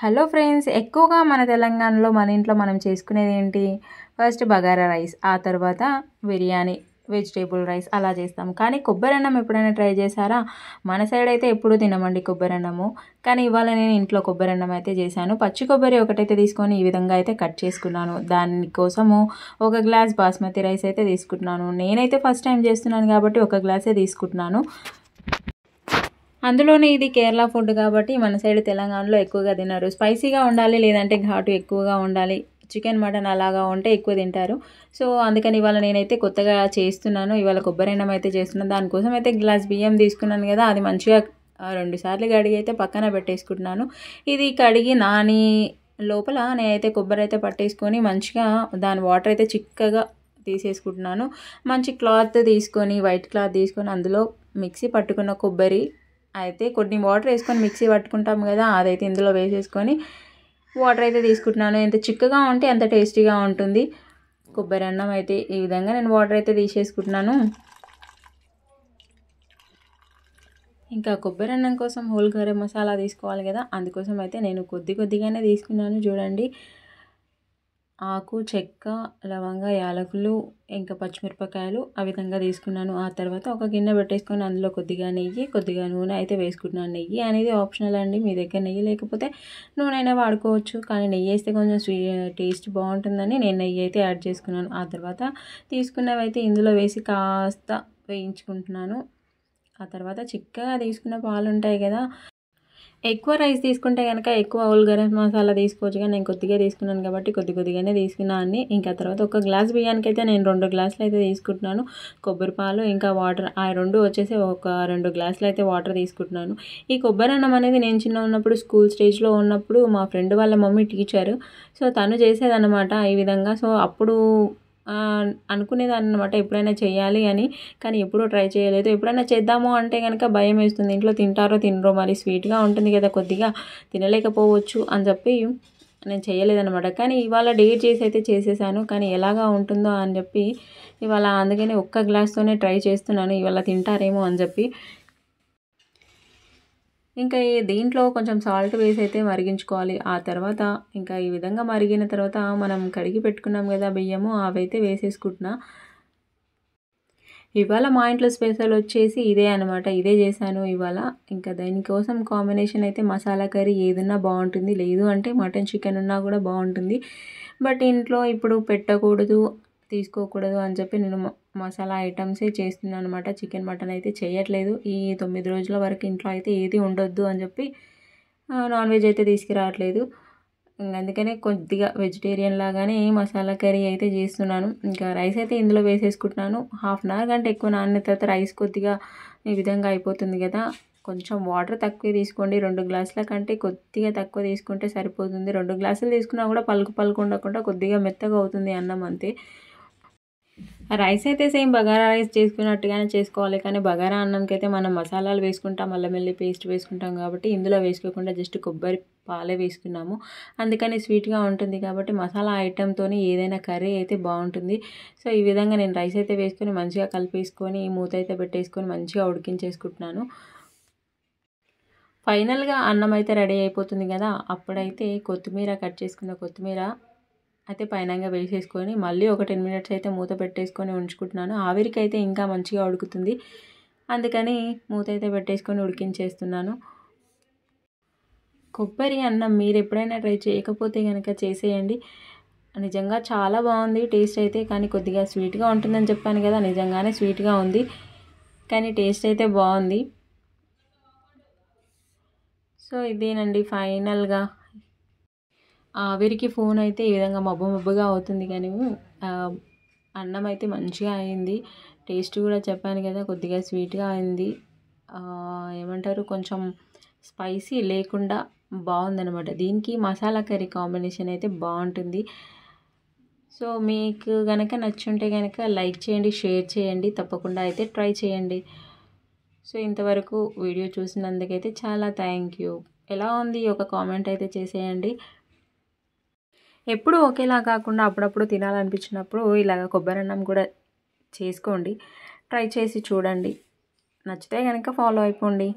Hello friends, ఎక్కువగా మన తెలంగాణలో మన ఇంట్లో మనం చేసుకునేది ఏంటి? ఫస్ట్ బగారా రైస్, ఆ తర్వాత బిర్యానీ, వెజిటేబుల్ రైస్ అలా చేస్తాం. కానీ కొబ్బరి అన్నం ఎప్పుడైనా ట్రై చేశారా? మన సైడ్ అయితే ఎప్పుడూ తినమండి కొబ్బరి అన్నము. కానీ ఇవాళ నేను ఇంట్లో కొబ్బరి అన్నం అయితే చేశాను. పచ్చి కొబ్బరి ఒకటైతే తీసుకొని ఈ విధంగా అయితే కట్ చేసుకున్నాను. దానికోసము ఒక గ్లాస్ బాస్మతి రైస్ అయితే తీసుకుంటున్నాను. నేనైతే ఫస్ట్ టైం చేస్తున్నాను కాబట్టి ఒక గ్లాసే తీసుకుంటున్నాను. అందులోనే ఇది కేరళ ఫుడ్ కాబట్టి మన సైడ్ తెలంగాణలో ఎక్కువగా తినరు. స్పైసీగా ఉండాలి, లేదంటే ఘాటు ఎక్కువగా ఉండాలి. చికెన్ మటన్ అలాగా ఉంటే ఎక్కువ తింటారు. సో అందుకని ఇవాళ నేనైతే కొత్తగా చేస్తున్నాను. ఇవాళ కొబ్బరి అన్నం అయితే చేస్తున్నాను. దానికోసం అయితే గ్లాస్ బియ్యం తీసుకున్నాను కదా, అది మంచిగా 2 సార్లు కడిగి అయితే పక్కన పెట్టేసుకుంటున్నాను. ఇది కడిగి నాని లోపల నేనైతే కొబ్బరి అయితే పట్టేసుకొని మంచిగా దాని వాటర్ అయితే చిక్కగా తీసేసుకుంటున్నాను. మంచి క్లాత్ తీసుకొని, వైట్ క్లాత్ తీసుకొని అందులో మిక్సీ పట్టుకున్న కొబ్బరి అయితే కొన్ని వాటర్ వేసుకొని మిక్సీ పట్టుకుంటాం కదా, అదైతే ఇందులో వేసేసుకొని వాటర్ అయితే తీసుకుంటున్నాను. ఎంత చిక్కగా ఉంటే అంత టేస్టీగా ఉంటుంది కొబ్బరి అన్నం అయితే. ఈ విధంగా నేను వాటర్ అయితే తీసేసుకుంటున్నాను. ఇంకా కొబ్బరి అన్నం కోసం హోల్ గరం మసాలా తీసుకోవాలి కదా, అందుకోసం అయితే నేను కొద్దిగానే తీసుకున్నాను. చూడండి, ఆకు, చెక్క, లవంగ, యాలకులు, ఇంకా పచ్చిమిరపకాయలు ఆ విధంగా తీసుకున్నాను. ఆ తర్వాత ఒక గిన్నె పెట్టేసుకొని అందులో కొద్దిగా నెయ్యి, కొద్దిగా నూనె అయితే వేసుకుంటున్నాను. నెయ్యి అనేది ఆప్షనల్ అండి, మీ దగ్గర నెయ్యి లేకపోతే నూనె అయినా వాడుకోవచ్చు. కానీ నెయ్యి వేస్తే కొంచెం టేస్ట్ బాగుంటుందని నేను నెయ్యి అయితే యాడ్ చేసుకున్నాను. ఆ తర్వాత తీసుకున్నవి అయితే ఇందులో వేసి కాస్త వేయించుకుంటున్నాను. ఆ తర్వాత చిక్కగా తీసుకున్న పాలు ఉంటాయి కదా, ఎక్కువ రైస్ తీసుకుంటే కనుక ఎక్కువ హోల్ గరం మసాలా తీసుకోవచ్చు. కానీ నేను కొద్దిగా తీసుకున్నాను కాబట్టి కొద్దిగానే తీసుకున్నాను అన్ని. ఇంకా తర్వాత ఒక గ్లాస్ బియ్యానికి అయితే నేను 2 గ్లాసులు అయితే తీసుకుంటున్నాను. కొబ్బరి పాలు ఇంకా వాటర్, ఆ 2 వచ్చేసి ఒక 2 గ్లాసులు అయితే వాటర్ తీసుకుంటున్నాను. ఈ కొబ్బరి అన్నం అనేది నేను చిన్న ఉన్నప్పుడు స్కూల్ స్టేజ్లో ఉన్నప్పుడు మా ఫ్రెండ్ వాళ్ళ మమ్మీ టీచరు, సో తను చేసేదన్నమాట ఈ విధంగా. సో అప్పుడు అనుకునేదాన్ని అనమాట ఎప్పుడైనా చేయాలి అని. కానీ ఎప్పుడూ ట్రై చేయలేదు. ఎప్పుడైనా చేద్దాము అంటే కనుక భయం వేస్తుంది, ఇంట్లో తింటారో తినరో, మరి స్వీట్గా ఉంటుంది కదా, కొద్దిగా తినలేకపోవచ్చు అని చెప్పి నేను చేయలేదన్నమాట. కానీ ఇవాళ డేర్ చేసి అయితే చేసేసాను. కానీ ఎలాగా ఉంటుందో అని చెప్పి ఇవాళ అందుకని ఒక్క గ్లాస్తోనే ట్రై చేస్తున్నాను, ఇవాళ తింటారేమో అని చెప్పి. ఇంకా దీంట్లో కొంచెం సాల్ట్ వేసి అయితే మరిగించుకోవాలి. ఆ తర్వాత ఇంకా ఈ విధంగా మరిగిన తర్వాత మనం కడిగి పెట్టుకున్నాం కదా బియ్యము, అవైతే వేసేసుకుంటున్నా. ఇవాళ మా ఇంట్లో స్పెషల్ వచ్చేసి ఇదే అనమాట, ఇదే చేశాను ఇవాళ. ఇంకా దానికోసం కాంబినేషన్ అయితే మసాలా కర్రీ ఏదన్నా బాగుంటుంది, లేదు అంటే మటన్ చికెన్ ఉన్నా కూడా బాగుంటుంది. బట్ ఇంట్లో ఇప్పుడు పెట్టకూడదు, తీసుకోకూడదు అని చెప్పి నేను మసాలా ఐటమ్సే చేస్తున్నాను అనమాట. చికెన్ మటన్ అయితే చేయట్లేదు. ఈ 9 రోజుల వరకు ఇంట్లో అయితే ఏది ఉండొద్దు అని చెప్పి నాన్ వెజ్ అయితే తీసుకురావట్లేదు. అందుకనే కొద్దిగా వెజిటేరియన్ లాగానే మసాలా కర్రీ అయితే చేస్తున్నాను. ఇంకా రైస్ అయితే ఇందులో వేసేసుకుంటున్నాను. హాఫ్ అన్ అవర్ కంటే ఎక్కువ నానిన తర్వాత రైస్ కొద్దిగా ఈ విధంగా అయిపోతుంది కదా. కొంచెం వాటర్ తక్కువ తీసుకోండి, 2 గ్లాసుల కంటే కొద్దిగా తక్కువ తీసుకుంటే సరిపోతుంది. 2 గ్లాసులు తీసుకున్నా కూడా పలుకు ఉండకుండా కొద్దిగా మెత్తగా అవుతుంది అన్నం అంతే. రైస్ అయితే సేమ్ బగారా రైస్ చేసుకున్నట్టుగానే చేసుకోవాలి. కానీ బగారా అన్నంకి అయితే మనం మసాలాలు వేసుకుంటాం, అల్లం వెల్లుల్లి పేస్ట్ వేసుకుంటాం కాబట్టి ఇందులో వేసుకోకుండా జస్ట్ కొబ్బరి పాలే వేసుకున్నాము. అందుకని స్వీట్గా ఉంటుంది కాబట్టి మసాలా ఐటెంతోని ఏదైనా కర్రీ అయితే బాగుంటుంది. సో ఈ విధంగా నేను రైస్ అయితే వేసుకొని మంచిగా కలిపేసుకొని మూత అయితే పెట్టేసుకొని మంచిగా ఉడికించేసుకుంటున్నాను. ఫైనల్గా అన్నం అయితే రెడీ అయిపోతుంది కదా, అప్పుడైతే కొత్తిమీర, కట్ చేసుకున్న కొత్తిమీర అయితే పైనంగా వేసేసుకొని మళ్ళీ ఒక 10 మినిట్స్ అయితే మూత పెట్టేసుకొని ఉంచుకుంటున్నాను. ఆవిరికి అయితే ఇంకా మంచిగా ఉడుకుతుంది, అందుకని మూత అయితే పెట్టేసుకొని ఉడికించేస్తున్నాను. కొబ్బరి అన్నం మీరు ఎప్పుడైనా ట్రై చేయకపోతే కనుక చేసేయండి. నిజంగా చాలా బాగుంది టేస్ట్ అయితే. కానీ కొద్దిగా స్వీట్గా ఉంటుందని చెప్పాను కదా, నిజంగానే స్వీట్గా ఉంది, కానీ టేస్ట్ అయితే బాగుంది. సో ఇదేనండి ఫైనల్గా. ఆవిరికి ఫోన్ అయితే ఈ విధంగా మబ్బుగా అవుతుంది, కానీ అన్నం అయితే మంచిగా అయింది. టేస్ట్ కూడా చెప్పాను కదా, కొద్దిగా స్వీట్గా అయింది. ఏమంటారు, కొంచెం స్పైసీ లేకుండా బాగుందనమాట. దీనికి మసాలా కర్రీ కాంబినేషన్ అయితే బాగుంటుంది. సో మీకు కనుక నచ్చుంటే కనుక లైక్ చేయండి, షేర్ చేయండి, తప్పకుండా అయితే ట్రై చేయండి. సో ఇంతవరకు వీడియో చూసినందుకైతే చాలా థ్యాంక్ యూ. ఎలా ఉంది ఒక కామెంట్ అయితే చేసేయండి. ఎప్పుడు ఒకేలా కాకుండా అప్పుడప్పుడు తినాలనిపించినప్పుడు ఇలాగ కొబ్బరి అన్నం కూడా చేసుకోండి, ట్రై చేసి చూడండి. నచ్చితే కనుక ఫాలో అయిపోండి.